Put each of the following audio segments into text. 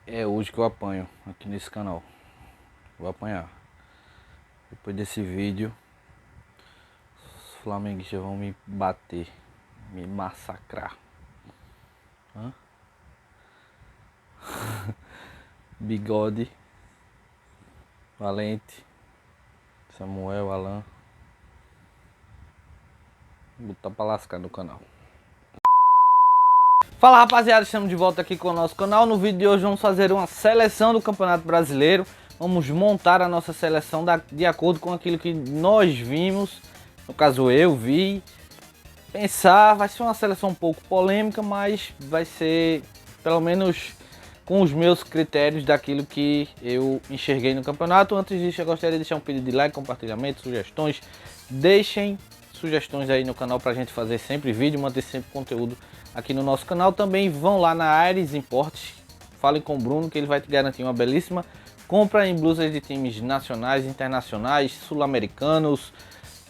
É hoje que eu apanho aqui nesse canal. Vou apanhar. Depois desse vídeo, os flamenguistas vão me bater, me massacrar. Hã? Bigode, Valente, Samuel, Alan. Vou botar pra lascar no canal. Fala rapaziada, estamos de volta aqui com o nosso canal. No vídeo de hoje vamos fazer uma seleção do Campeonato Brasileiro. Vamos montar a nossa seleção de acordo com aquilo que nós vimos. No caso eu vi. Pensar, vai ser uma seleção um pouco polêmica, mas vai ser pelo menos com os meus critérios daquilo que eu enxerguei no campeonato. Antes disso eu gostaria de deixar um pedido de like, compartilhamento, sugestões. Deixem sugestões aí no canal pra gente fazer sempre vídeo, manter sempre conteúdo aqui no nosso canal. Também vão lá na Ares Importes, falem com o Bruno que ele vai te garantir uma belíssima compra em blusas de times nacionais, internacionais, sul-americanos,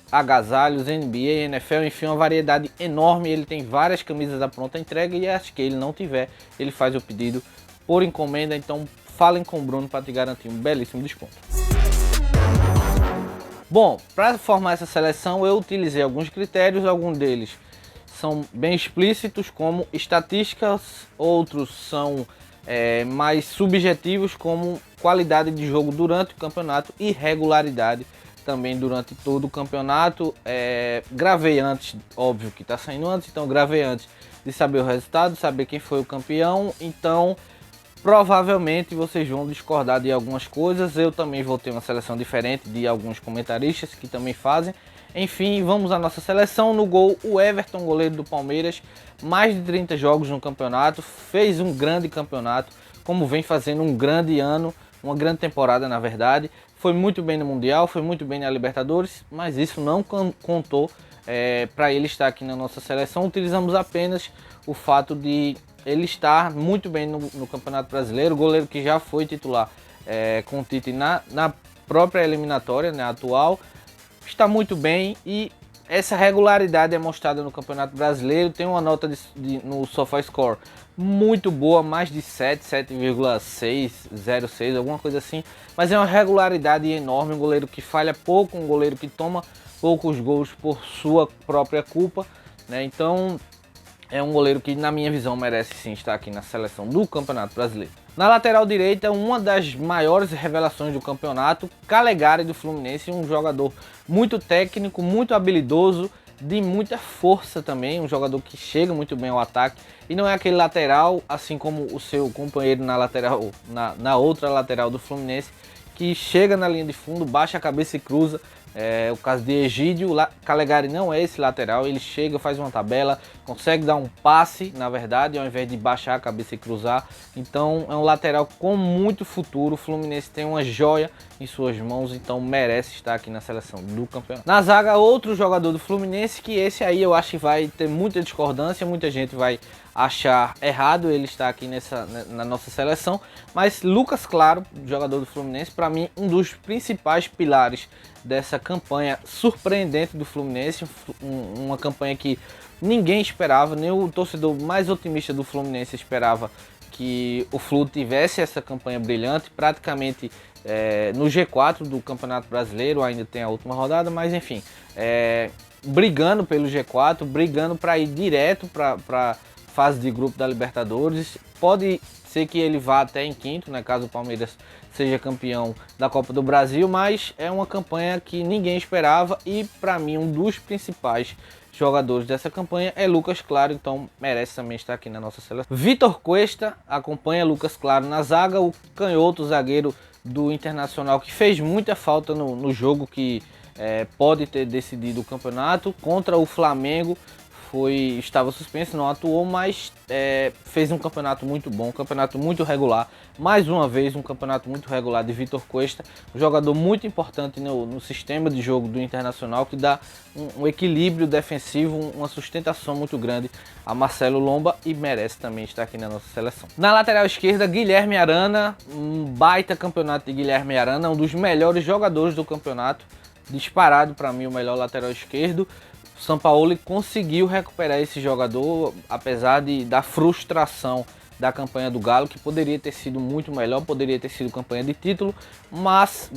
agasalhos, NBA, NFL, enfim, uma variedade enorme. Ele tem várias camisas à pronta entrega e acho que ele não tiver, ele faz o pedido por encomenda. Então falem com o Bruno para te garantir um belíssimo desconto. Bom, para formar essa seleção eu utilizei alguns critérios, alguns deles são bem explícitos como estatísticas, outros são mais subjetivos como qualidade de jogo durante o campeonato e regularidade também durante todo o campeonato. Gravei antes, óbvio que está saindo antes, então gravei antes de saber o resultado, saber quem foi o campeão, então provavelmente vocês vão discordar de algumas coisas. Eu também vou ter uma seleção diferente de alguns comentaristas que também fazem. Enfim, vamos à nossa seleção. No gol, o Everton, goleiro do Palmeiras, mais de 30 jogos no campeonato, fez um grande campeonato, como vem fazendo um grande ano, uma grande temporada na verdade. Foi muito bem no Mundial, foi muito bem na Libertadores, mas isso não contou para ele estar aqui na nossa seleção. Utilizamos apenas o fato de ele estar muito bem no Campeonato Brasileiro, goleiro que já foi titular com o Tite na própria eliminatória, né, atual, está muito bem e essa regularidade é mostrada no Campeonato Brasileiro. Tem uma nota no SofaScore muito boa, mais de 7,606, alguma coisa assim, mas é uma regularidade enorme, um goleiro que falha pouco, um goleiro que toma poucos gols por sua própria culpa, né? Então é um goleiro que, na minha visão, merece sim estar aqui na seleção do Campeonato Brasileiro. Na lateral direita, uma das maiores revelações do campeonato, Calegari do Fluminense, um jogador muito técnico, muito habilidoso, de muita força também, um jogador que chega muito bem ao ataque e não é aquele lateral, assim como o seu companheiro na lateral, na outra lateral do Fluminense, que chega na linha de fundo, baixa a cabeça e cruza. O caso de Egídio, Calegari não é esse lateral, ele chega, faz uma tabela, consegue dar um passe, na verdade, ao invés de baixar a cabeça e cruzar. Então é um lateral com muito futuro. O Fluminense tem uma joia em suas mãos, então merece estar aqui na seleção do campeonato. Na zaga, outro jogador do Fluminense, que esse aí eu acho que vai ter muita discordância, muita gente vai achar errado ele estar aqui na nossa seleção, mas Lucas Claro, jogador do Fluminense, para mim um dos principais pilares dessa campanha surpreendente do Fluminense, uma campanha que ninguém esperava, nem o torcedor mais otimista do Fluminense esperava que o Flu tivesse essa campanha brilhante, praticamente no G4 do Campeonato Brasileiro. Ainda tem a última rodada, mas enfim, brigando pelo G4, brigando para ir direto para fase de grupo da Libertadores. Pode ser que ele vá até em quinto, né, caso o Palmeiras seja campeão da Copa do Brasil, mas é uma campanha que ninguém esperava e para mim um dos principais jogadores dessa campanha é Lucas Claro, então merece também estar aqui na nossa seleção. Vitor Cuesta acompanha Lucas Claro na zaga, o canhoto zagueiro do Internacional que fez muita falta no jogo que pode ter decidido o campeonato contra o Flamengo. Estava suspenso, não atuou, mas fez um campeonato muito bom, um campeonato muito regular. Mais uma vez, um campeonato muito regular de Vitor Cuesta, um jogador muito importante no sistema de jogo do Internacional, que dá um equilíbrio defensivo, uma sustentação muito grande a Marcelo Lomba e merece também estar aqui na nossa seleção. Na lateral esquerda, Guilherme Arana, um baita campeonato de Guilherme Arana, um dos melhores jogadores do campeonato, disparado para mim o melhor lateral esquerdo. Sampaoli conseguiu recuperar esse jogador, apesar da frustração da campanha do Galo, que poderia ter sido muito melhor, poderia ter sido campanha de título, mas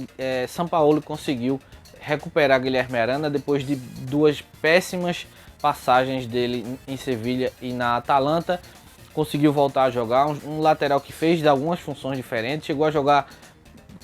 Sampaoli conseguiu recuperar Guilherme Arana depois de 2 péssimas passagens dele em Sevilha e na Atalanta. Conseguiu voltar a jogar, um lateral que fez de algumas funções diferentes, chegou a jogar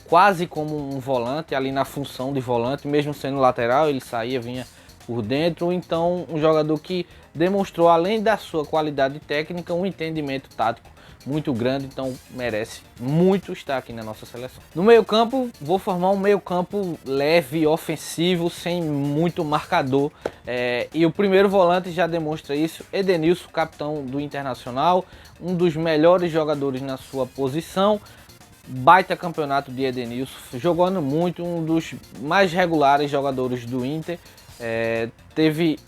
quase como um volante, ali na função de volante, mesmo sendo lateral, ele saía, vinha por dentro. Então um jogador que demonstrou, além da sua qualidade técnica, um entendimento tático muito grande, então merece muito estar aqui na nossa seleção. No meio campo, vou formar um meio campo leve, ofensivo, sem muito marcador, e o primeiro volante já demonstra isso. Edenilson, capitão do Internacional, um dos melhores jogadores na sua posição. Baita campeonato de Edenilson, jogando muito, um dos mais regulares jogadores do Inter. Teve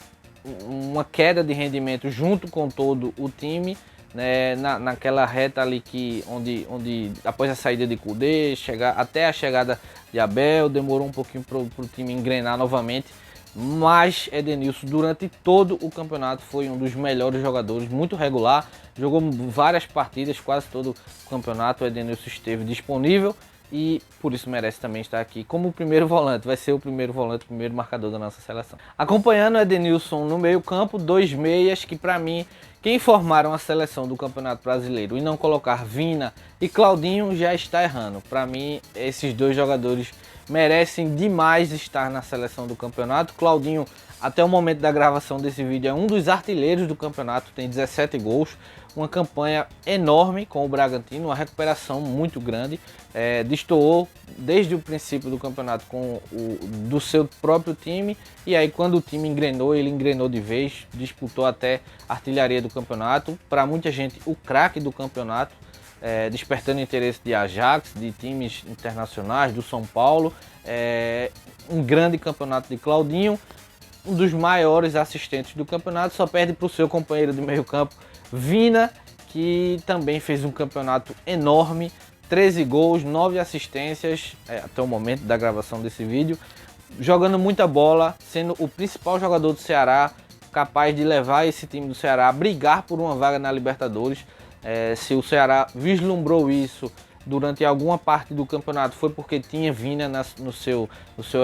uma queda de rendimento junto com todo o time, né, naquela reta ali onde após a saída de Kudê, até a chegada de Abel, demorou um pouquinho para o time engrenar novamente, mas Edenilson durante todo o campeonato foi um dos melhores jogadores, muito regular, jogou várias partidas, quase todo o campeonato o Edenilson esteve disponível e por isso merece também estar aqui como o primeiro volante, vai ser o primeiro volante, o primeiro marcador da nossa seleção. Acompanhando o Edenilson no meio campo, 2 meias que para mim, quem formaram a seleção do Campeonato Brasileiro e não colocar Vina e Claudinho já está errando. Para mim, esses 2 jogadores merecem demais estar na seleção do campeonato. Claudinho, até o momento da gravação desse vídeo, é um dos artilheiros do campeonato, tem 17 gols, uma campanha enorme com o Bragantino, uma recuperação muito grande, destoou desde o princípio do campeonato do seu próprio time, e aí quando o time engrenou, ele engrenou de vez, disputou até a artilharia do campeonato, para muita gente o craque do campeonato, despertando interesse de Ajax, de times internacionais, do São Paulo, um grande campeonato de Claudinho, um dos maiores assistentes do campeonato, só perde para o seu companheiro de meio campo, Vina, que também fez um campeonato enorme, 13 gols, 9 assistências, até o momento da gravação desse vídeo, jogando muita bola, sendo o principal jogador do Ceará, capaz de levar esse time do Ceará a brigar por uma vaga na Libertadores. Se o Ceará vislumbrou isso durante alguma parte do campeonato, foi porque tinha Vina no seu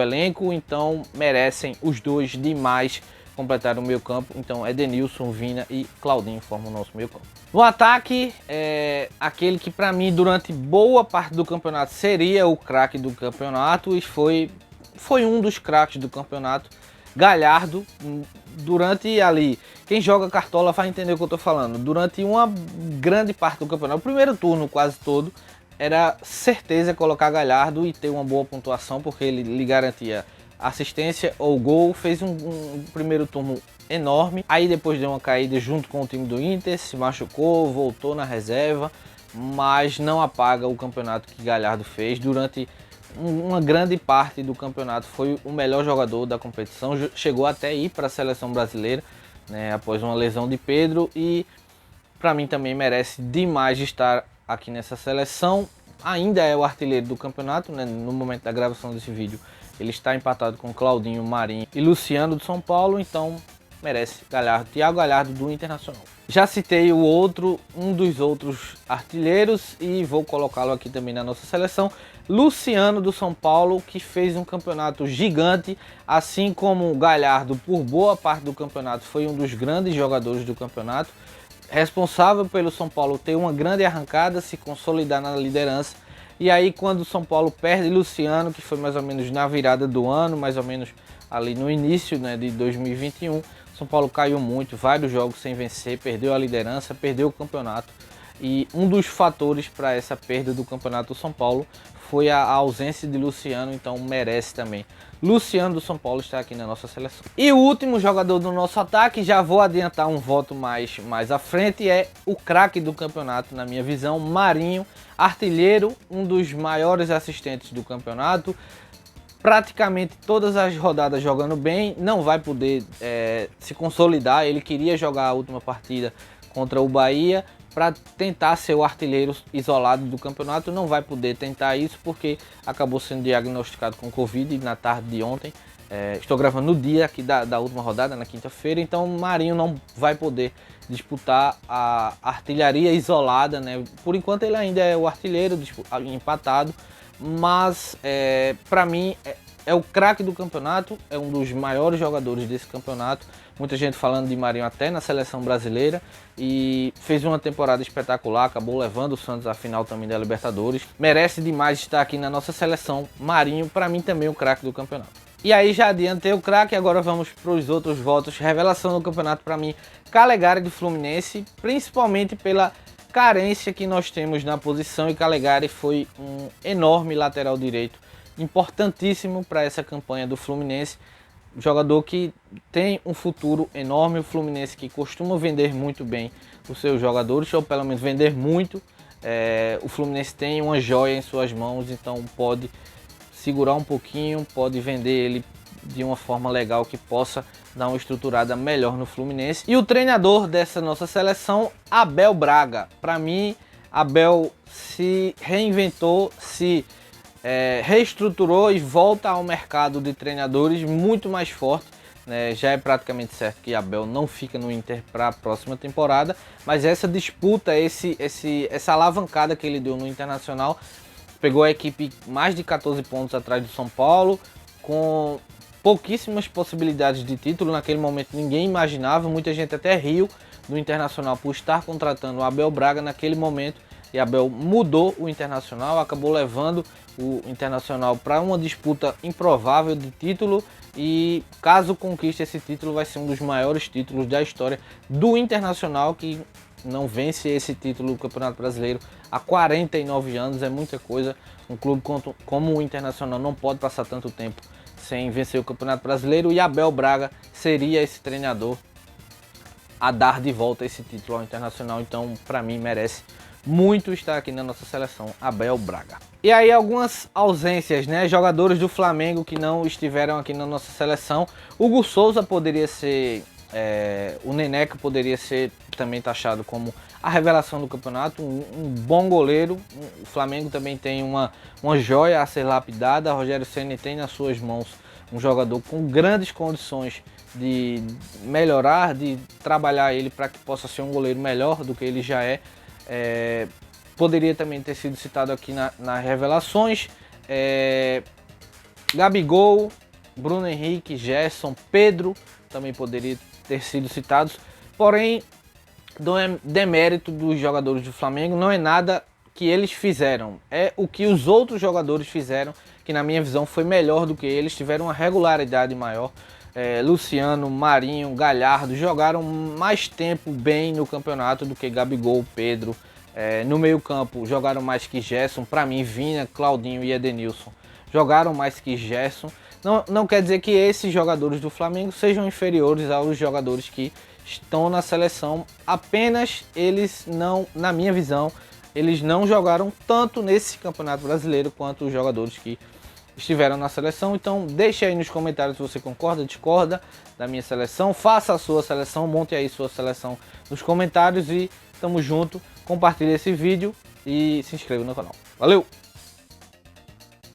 elenco, então merecem os 2 demais completar o meio campo. Então Edenilson, Vina e Claudinho formam o nosso meio campo. No ataque, aquele que para mim durante boa parte do campeonato seria o craque do campeonato e foi um dos craques do campeonato, Galhardo. Durante ali, quem joga cartola vai entender o que eu tô falando, durante uma grande parte do campeonato, o primeiro turno quase todo, era certeza colocar Galhardo e ter uma boa pontuação, porque ele lhe garantia assistência ou gol. Fez um primeiro turno enorme, aí depois deu uma caída junto com o time do Inter, se machucou, voltou na reserva, mas não apaga o campeonato que Galhardo fez. Durante uma grande parte do campeonato foi o melhor jogador da competição, chegou até ir para a seleção brasileira, né, após uma lesão de Pedro, e para mim também merece demais estar aqui nessa seleção. Ainda é o artilheiro do campeonato, né, no momento da gravação desse vídeo ele está empatado com Claudinho, Marinho e Luciano do São Paulo, então merece Galhardo, Thiago Galhardo do Internacional. Já citei um dos outros artilheiros e vou colocá-lo aqui também na nossa seleção, Luciano do São Paulo, que fez um campeonato gigante, assim como Galhardo por boa parte do campeonato foi um dos grandes jogadores do campeonato, responsável pelo São Paulo ter uma grande arrancada, se consolidar na liderança. E aí quando o São Paulo perde Luciano, que foi mais ou menos na virada do ano, mais ou menos ali no início, né, de 2021, São Paulo caiu muito, vários jogos sem vencer, perdeu a liderança, perdeu o campeonato. E um dos fatores para essa perda do campeonato do São Paulo foi a ausência de Luciano, então merece também. Luciano do São Paulo está aqui na nossa seleção. E o último jogador do nosso ataque, já vou adiantar um voto mais à frente, é o craque do campeonato, na minha visão, Marinho, artilheiro, um dos maiores assistentes do campeonato, praticamente todas as rodadas jogando bem, não vai poder se consolidar. Ele queria jogar a última partida contra o Bahia para tentar ser o artilheiro isolado do campeonato, não vai poder tentar isso porque acabou sendo diagnosticado com Covid na tarde de ontem. Estou gravando no dia aqui da última rodada, na quinta-feira, então Marinho não vai poder disputar a artilharia isolada, né? Por enquanto ele ainda é o artilheiro empatado, mas para mim é o craque do campeonato, é um dos maiores jogadores desse campeonato. Muita gente falando de Marinho até na seleção brasileira, e fez uma temporada espetacular, acabou levando o Santos à final também da Libertadores. Merece demais estar aqui na nossa seleção. Marinho, para mim, também o craque do campeonato. E aí já adiantei o craque, agora vamos para os outros votos. Revelação do campeonato para mim, Calegari do Fluminense, principalmente pela carência que nós temos na posição, e Calegari foi um enorme lateral direito, importantíssimo para essa campanha do Fluminense. Jogador que tem um futuro enorme, o Fluminense que costuma vender muito bem os seus jogadores, ou pelo menos vender muito. O Fluminense tem uma joia em suas mãos, então pode segurar um pouquinho, pode vender ele de uma forma legal que possa dar uma estruturada melhor no Fluminense. E o treinador dessa nossa seleção, Abel Braga. Para mim, Abel se reinventou, se reestruturou e volta ao mercado de treinadores muito mais forte, né? Já é praticamente certo que Abel não fica no Inter para a próxima temporada, mas essa disputa, essa alavancada que ele deu no Internacional, pegou a equipe mais de 14 pontos atrás do São Paulo, com pouquíssimas possibilidades de título. Naquele momento ninguém imaginava, muita gente até riu do Internacional por estar contratando o Abel Braga naquele momento, e Abel mudou o Internacional, acabou levando o Internacional para uma disputa improvável de título, e caso conquiste esse título vai ser um dos maiores títulos da história do Internacional, que não vence esse título do Campeonato Brasileiro há 49 anos, é muita coisa. Um clube como o Internacional não pode passar tanto tempo sem vencer o Campeonato Brasileiro, e Abel Braga seria esse treinador a dar de volta esse título ao Internacional. Então, para mim, merece muito estar aqui na nossa seleção, Abel Braga. E aí algumas ausências, né? Jogadores do Flamengo que não estiveram aqui na nossa seleção. Hugo Souza poderia ser, o Neneca poderia ser também taxado como a revelação do campeonato, um bom goleiro. O Flamengo também tem uma joia a ser lapidada. Rogério Ceni tem nas suas mãos um jogador com grandes condições de melhorar, de trabalhar ele para que possa ser um goleiro melhor do que ele já é. Poderia também ter sido citado aqui nas revelações, Gabigol, Bruno Henrique, Gerson, Pedro também poderia ter sido citados, porém do demérito dos jogadores do Flamengo não é nada que eles fizeram, é o que os outros jogadores fizeram, que na minha visão foi melhor do que eles, tiveram uma regularidade maior. Luciano, Marinho, Galhardo jogaram mais tempo bem no campeonato do que Gabigol, Pedro. No meio campo jogaram mais que Gerson. Para mim, Vina, Claudinho e Edenilson jogaram mais que Gerson. Não quer dizer que esses jogadores do Flamengo sejam inferiores aos jogadores que estão na seleção, apenas eles não, na minha visão, eles não jogaram tanto nesse Campeonato Brasileiro quanto os jogadores que estiveram na seleção. Então deixe aí nos comentários se você concorda, discorda da minha seleção, faça a sua seleção, monte aí sua seleção nos comentários, e tamo junto, compartilhe esse vídeo e se inscreva no canal. Valeu!